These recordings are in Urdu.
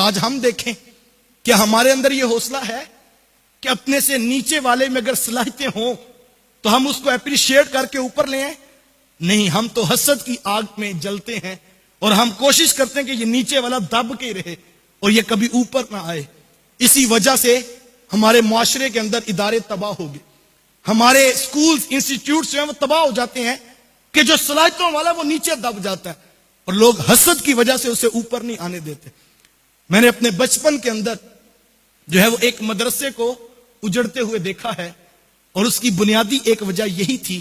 آج ہم دیکھیں کہ ہمارے اندر یہ حوصلہ ہے کہ اپنے سے نیچے والے میں اگر صلاحیتیں ہوں تو ہم اس کو اپریشیٹ کر کے اوپر لے آئیں؟ نہیں، ہم تو حسد کی آگ میں جلتے ہیں اور ہم کوشش کرتے ہیں کہ یہ نیچے والا دب کے رہے اور یہ کبھی اوپر نہ آئے۔ اسی وجہ سے ہمارے معاشرے کے اندر ادارے تباہ ہو گئے، ہمارے سکولز انسٹیٹیوٹس جو ہیں وہ تباہ ہو جاتے ہیں کہ جو صلاحیتوں والا وہ نیچے دب جاتا ہے اور لوگ حسد کی وجہ سے اسے اوپر نہیں آنے دیتے۔ میں نے اپنے بچپن کے اندر جو ہے وہ ایک مدرسے کو اجڑتے ہوئے دیکھا ہے، اور اس کی بنیادی ایک وجہ یہی تھی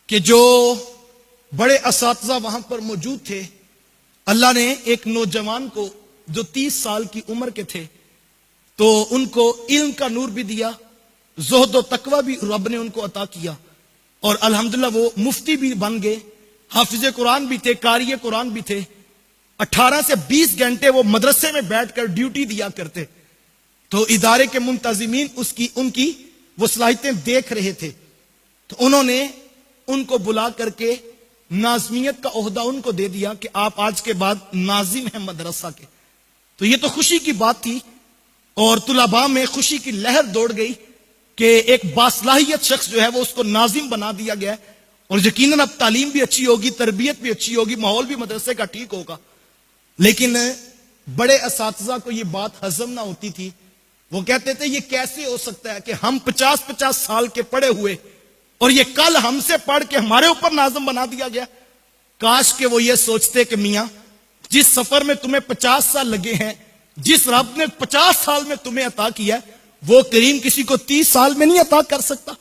کہ جو بڑے اساتذہ وہاں پر موجود تھے، اللہ نے ایک نوجوان کو جو 30 سال کی عمر کے تھے تو ان کو علم کا نور بھی دیا، زہد و تقوی بھی رب نے ان کو عطا کیا، اور الحمدللہ وہ مفتی بھی بن گئے، حافظ قرآن بھی تھے، قاری قرآن بھی تھے۔ 18 سے 20 گھنٹے وہ مدرسے میں بیٹھ کر ڈیوٹی دیا کرتے، تو ادارے کے منتظمین ان کی وہ صلاحیتیں دیکھ رہے تھے، تو انہوں نے ان کو بلا کر کے ناظمیت کا عہدہ ان کو دے دیا کہ آپ آج کے بعد ناظم ہیں مدرسہ کے۔ تو یہ تو خوشی کی بات تھی، اور طلباء میں خوشی کی لہر دوڑ گئی کہ ایک باصلاحیت شخص جو ہے وہ اس کو ناظم بنا دیا گیا ہے، اور یقیناً اب تعلیم بھی اچھی ہوگی، تربیت بھی اچھی ہوگی، ماحول بھی مدرسے کا ٹھیک ہوگا۔ لیکن بڑے اساتذہ کو یہ بات ہضم نہ ہوتی تھی، وہ کہتے تھے یہ کیسے ہو سکتا ہے کہ ہم 50 سال کے پڑھے ہوئے اور یہ کل ہم سے پڑھ کے ہمارے اوپر ناظم بنا دیا گیا۔ کاش کہ وہ یہ سوچتے کہ میاں جس سفر میں تمہیں 50 سال لگے ہیں، جس رب نے 50 سال میں تمہیں عطا کیا ہے، وہ کریم کسی کو 30 سال میں نہیں عطا کر سکتا۔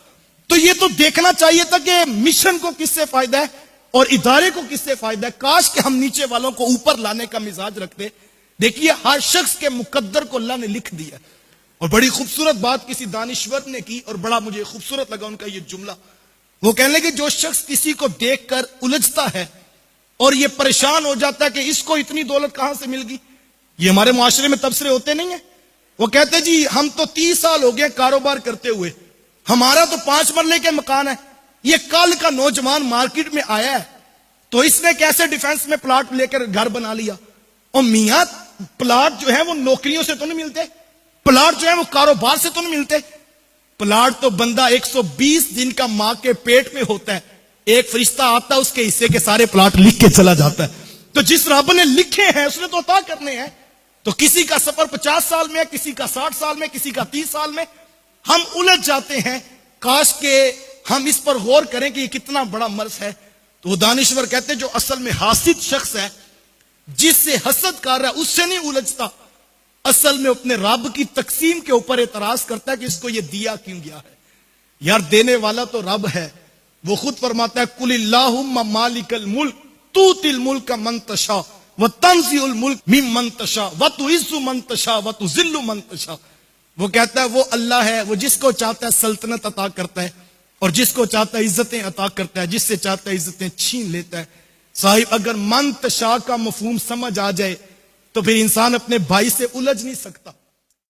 تو یہ تو دیکھنا چاہیے تھا کہ مشن کو کس سے فائدہ ہے اور ادارے کو کس سے فائدہ ہے۔ کاش کہ ہم نیچے والوں کو اوپر لانے کا مزاج رکھتے۔ دیکھیے ہر شخص کے مقدر کو اللہ نے لکھ دیا، اور بڑی خوبصورت بات کسی دانشور نے کی اور بڑا مجھے خوبصورت لگا ان کا یہ جملہ۔ وہ کہنے لگے جو شخص کسی کو دیکھ کر الجھتا ہے اور یہ پریشان ہو جاتا ہے کہ اس کو اتنی دولت کہاں سے مل گئی، یہ ہمارے معاشرے میں تبصرے ہوتے نہیں ہیں۔ وہ کہتے جی ہم تو 30 سال ہو گئے کاروبار کرتے ہوئے، ہمارا تو 5 مرلے کے مکان ہے، یہ کل کا نوجوان مارکیٹ میں آیا ہے تو اس نے کیسے ڈیفنس میں پلاٹ لے کر گھر بنا لیا۔ اور میاں پلاٹ جو ہے وہ نوکریوں سے تو نہیں ملتے، پلاٹ جو ہے وہ کاروبار سے تو نہیں ملتے، پلاٹ تو بندہ 120 دن کا ماں کے پیٹ میں ہوتا ہے، ایک فرشتہ آتا ہے اس کے حصے کے سارے پلاٹ لکھ کے چلا جاتا ہے۔ تو جس رب نے لکھے ہیں اس نے تو عطا کرنے ہیں۔ تو کسی کا سفر 50 سال میں، کسی کا 60 سال میں، کسی کا 30 سال میں، ہم الجھ جاتے ہیں۔ کاش کہ ہم اس پر غور کریں کہ یہ کتنا بڑا مرض ہے۔ تو وہ دانشور کہتے ہیں جو اصل میں حاسد شخص ہے، جس سے حسد کر رہا ہے اس سے نہیں الجھتا، اصل میں اپنے رب کی تقسیم کے اوپر اعتراض کرتا ہے کہ اس کو یہ دیا کیوں گیا ہے۔ یار دینے والا تو رب ہے، وہ خود فرماتا ہے قل اللہم مالک الملک تؤتی الملک من تشاء وتنزع الملک ممن تشاء وتعز من تشاء وتذل من تشاء۔ وہ کہتا ہے وہ اللہ ہے، وہ جس کو چاہتا ہے سلطنت عطا کرتا ہے اور جس کو چاہتا ہے عزتیں عطا کرتا ہے، جس سے چاہتا ہے عزتیں چھین لیتا ہے۔ صاحب اگر من تشاء کا مفہوم سمجھ آ جائے تو پھر انسان اپنے بھائی سے الجھ نہیں سکتا۔